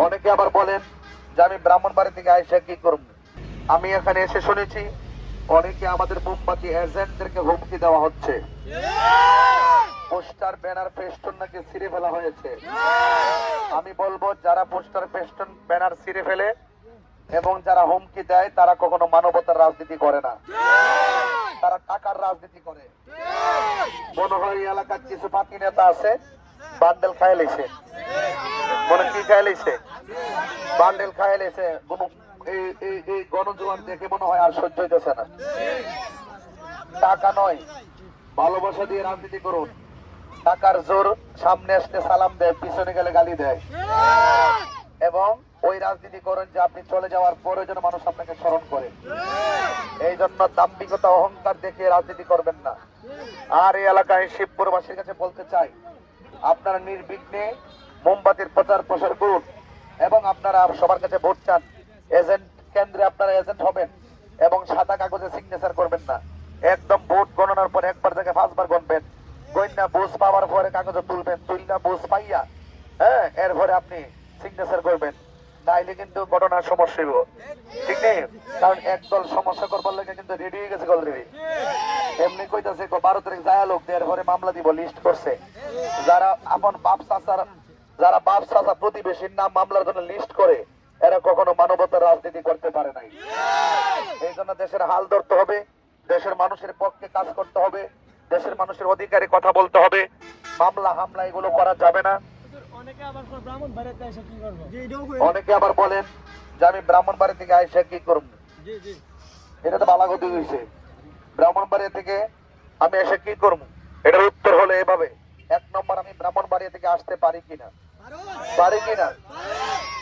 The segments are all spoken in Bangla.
অনেকে আবার বলেন যে আমি ব্রাহ্মণবাড়ি থেকে আইসা কি করব। আমি এখানে এসে শুনেছি অনেকে আমাদের মোমবাতি এজেন্টদেরকে হুমকি দেওয়া হচ্ছে, পোস্টার ব্যানার ফেস্টুন নাকি ছিঁড়ে ফেলা হয়েছে। আমি বলবো যারা পোস্টার ফেস্টুন ব্যানার ছিঁড়ে ফেলে এবং যারা হুমকি দেয় তারা কখনো মানবতার রাজনীতি করে না, তারা টাকার রাজনীতি করে। মনে হয় এলাকার কিছু পাতি নেতা আছে বান্ডেল খায় লেছে, মনে কি খায় লেছে, বান্ডেল খায় লেছে। এই গণজোয়ার দেখে মনে হয় আর সহ্য হইতেছে না। টাকা নয়, ভালোবাসা দিয়ে রাজনীতি করুন। টাকার জোর সামনে আসলে সালাম দেয়, পিছনে গেলে গালি দেয়। এবং ওই রাজনীতি করেন যে আপনি চলে যাওয়ার পরে যেন মানুষ আপনাকে স্মরণ করে। এই জন্য দাম্ভিকতা অহংকার দেখিয়ে রাজনীতি করবেন না। আর এই এলাকায় শিবপুরবাসীর কাছে বলতে চাই, আপনারা নির্বিঘ্নে মোমবাতির প্রচার প্রসার করুন এবং আপনারা সবার কাছে ভোট চান। এজেন্ট কেন্দ্রে আপনারা এজেন্ট হবেন এবং সাদা কাগজে সিগনেচার করবেন না। একদম ভোট গণনার পর একবার থেকে 5 বার গণবেন, গণনা বুঝ পাওয়ার পরে কাগজে তুলবেন, তুলনা বুঝ পাইয়া এরপরে আপনি সিগনেচার করবেন। নাইলে কিন্তু ঘটনার সমস্যা হইব, ঠিক নেই? কারণ একদল সমস্যা করবার লাগে কিন্তু রেডি হয়ে গেছে অলরেডি। এমনি কইতাছে 12 তারিখ যায় লোক এরপরে মামলা দিব, লিস্ট করছে। যারা আপন বাপ চাচা প্রতিবেশীর নাম মামলার জন্য লিস্ট করে, এরা কখনো মানবতার রাজনীতি করতে পারে নাই। এই জন্য দেশের হাল ধরতে হবে, দেশের মানুষের পক্ষে কাজ করতে হবে, দেশের মানুষের অধিকারে কথা বলতে হবে। মামলা হামলা এগুলো করা যাবে না। অনেকে আবার বলেন যে আমি ব্রাহ্মণবাড়ি থেকে আইসা কি করব। এটা তো বালাগতি হয়েছে। ব্রাহ্মণবাড়ি থেকে আমি এসে কি করব, এটার উত্তর হলো এভাবে। 1 নম্বর, আমি ব্রাহ্মণবাড়ি থেকে আসতে পারি কিনা,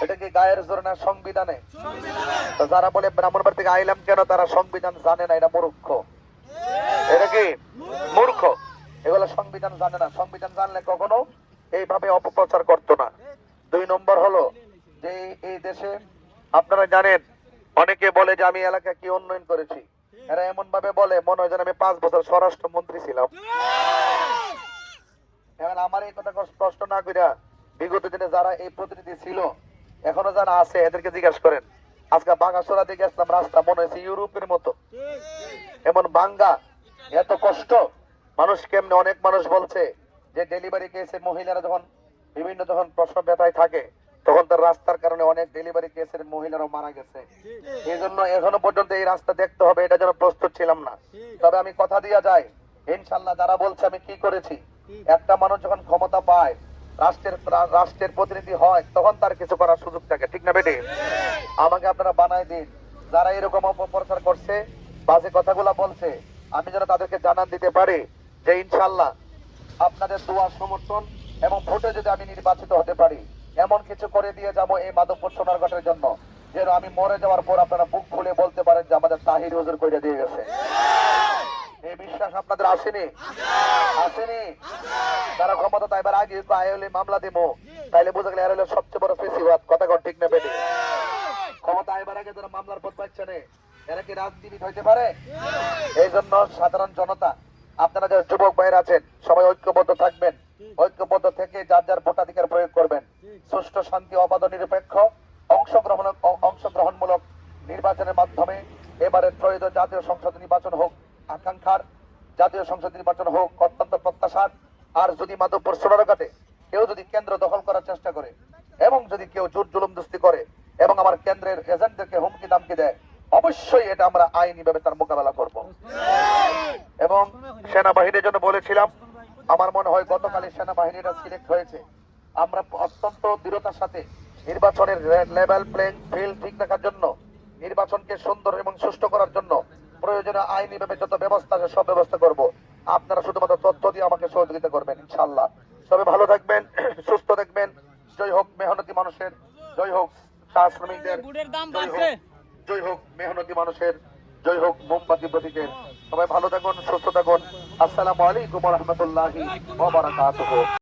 এটা কি গায়ের জোরে না সংবিধানে? তো যারা বলে ব্রাহ্মণবাড়ি থেকে আইলাম কেন, তারা সংবিধান জানে না, এটা মূর্খ। এটা কি মূর্খ? এগুলো সংবিধান জানে না। সংবিধান জানলে কখনো এইভাবে অপপ্রচার করতো না। 2 নম্বর হলো যে এই দেশে আপনারা জানেন অনেকে বলে যে আমি এলাকা কি উন্নয়ন করেছি। এরা এমন ভাবে বলে মনে হয় যেন আমি 5 বছর স্বরাষ্ট্র মন্ত্রী ছিলাম। এখন আমার এই কথা স্পষ্ট না কইরা বিগত দিনে যারা এই প্রতিনিধি ছিল, এখনো যারা আছে, এদেরকে জিজ্ঞাসা করেন। আজকে বাঙ্গাসোরা দিকে আসলাম, রাস্তা মনে হয়েছে ইউরোপের মতো, এমন ভাঙ্গা, এত কষ্ট। মানুষ কেমনে, অনেক মানুষ বলছে যে ডেলিভারি কেসে মহিলারা যখন প্রসব ব্যথায় থাকে, তখন তার রাস্তার কারণে অনেক ডেলিভারি কেসের মহিলারাও মারা গেছে। এই জন্য এখনো পর্যন্ত এই রাস্তা দেখতে হবে, এটা যেন প্রস্তুত ছিলাম না। তবে আমি কথা দিয়া যাই, ইনশাল্লাহ যারা বলছে আমি কি করেছি, একটা মানুষ যখন ক্ষমতা পায়, রাষ্ট্রের প্রতিনিধি হয়, তখন তার কিছু করার সুযোগ থাকে, ঠিক না বেটি? আমাকে আপনারা বানাই দিন। যারা এরকম অপপ্রচার করছে, বাজে কথাগুলা বলছে, আমি যেন তাদেরকে জানান দিতে পারি যে ইনশাল্লাহ আপনাদের দোয়া সমর্থন এবং ভোটে যদি আমি নির্বাচিত হতে পারি, এমন কিছু করে দিয়ে যাব এই মাধবপুর সোনারঘাটের জন্য, যেন আমি মরে যাওয়ার পর আপনারা বুক খুলে বলতে পারেন যে আমাদের তাহির হুজুর কইরা দিয়ে গেছে। এই বিশ্বাস আপনাদের আসেনি? তারা ক্ষমতা তাইবার আগে আইলে মামলা দিব, তাইলে বুঝা গেলে এর হলো সবচেয়ে বড় ফেসিবাদ। কথা কোন ঠিক না বেটি? ক্ষমতা আইবার আগে যারা মামলার পথ পাচ্ছে না, এরা কি রাজনীতিবিদ হইতে পারে? এই জন্য সাধারণ জনতা, আপনারা যারা যুবক ভাইরা আছেন, সবাই ঐক্যবদ্ধ থাকবেন। ঐক্যবদ্ধ থেকে যার যার ভোটাধিকার প্রয়োগ করবেন। সুষ্ঠু, শান্তি, অবাধ, নিরপেক্ষ অংশগ্রহণমূলক নির্বাচনের মাধ্যমে এবারে ত্রয়োদশ জাতীয় সংসদ নির্বাচন হোক, আকাঙ্ক্ষার জাতীয় সংসদ নির্বাচন হোক অত্যন্ত প্রত্যাশার। আর যদি মাধবপুর সোনারঘাটে কেউ যদি কেন্দ্র দখল করার চেষ্টা করে এবং যদি কেউ জোর জুলুম দুস্তি করে এবং আমার কেন্দ্রের এজেন্টদেরকে হুমকি দামকি দেয়, অবশ্যই এটা আমরা আইনিভাবে তার মোকাবেলা করব। এবং সেনাবাহিনীর জন্য বলেছিলাম, আমার মনে হয় গতকালই সেনাবাহিনীরা সিলেক্ট হয়েছে। আমরা অত্যন্ত দৃঢ়তার সাথে নির্বাচনের লেভেল প্লেইং ফিল্ড ঠিক রাখার জন্য, নির্বাচনকে সুন্দর এবং সুষ্ঠু করার জন্য প্রয়োজনীয় আইনিভাবে যত ব্যবস্থা আছে সব ব্যবস্থা করব। আপনারা শুধুমাত্র তথ্য দিয়ে আমাকে সহযোগিতা করবেন ইনশাআল্লাহ। সবাই ভালো থাকবেন, সুস্থ থাকবেন। জয় হোক মেহনতি মানুষের, জয় হোক চা শ্রমিকদের, জয় হোক মেহনতি মানুষের, জয় হোক মোমবাতি প্রতীকের। সবাই ভালো থাকুন, সুস্থ থাকুন। আসসালামু আলাইকুম ওয়া রাহমাতুল্লাহি ওয়া বারাকাতুহু।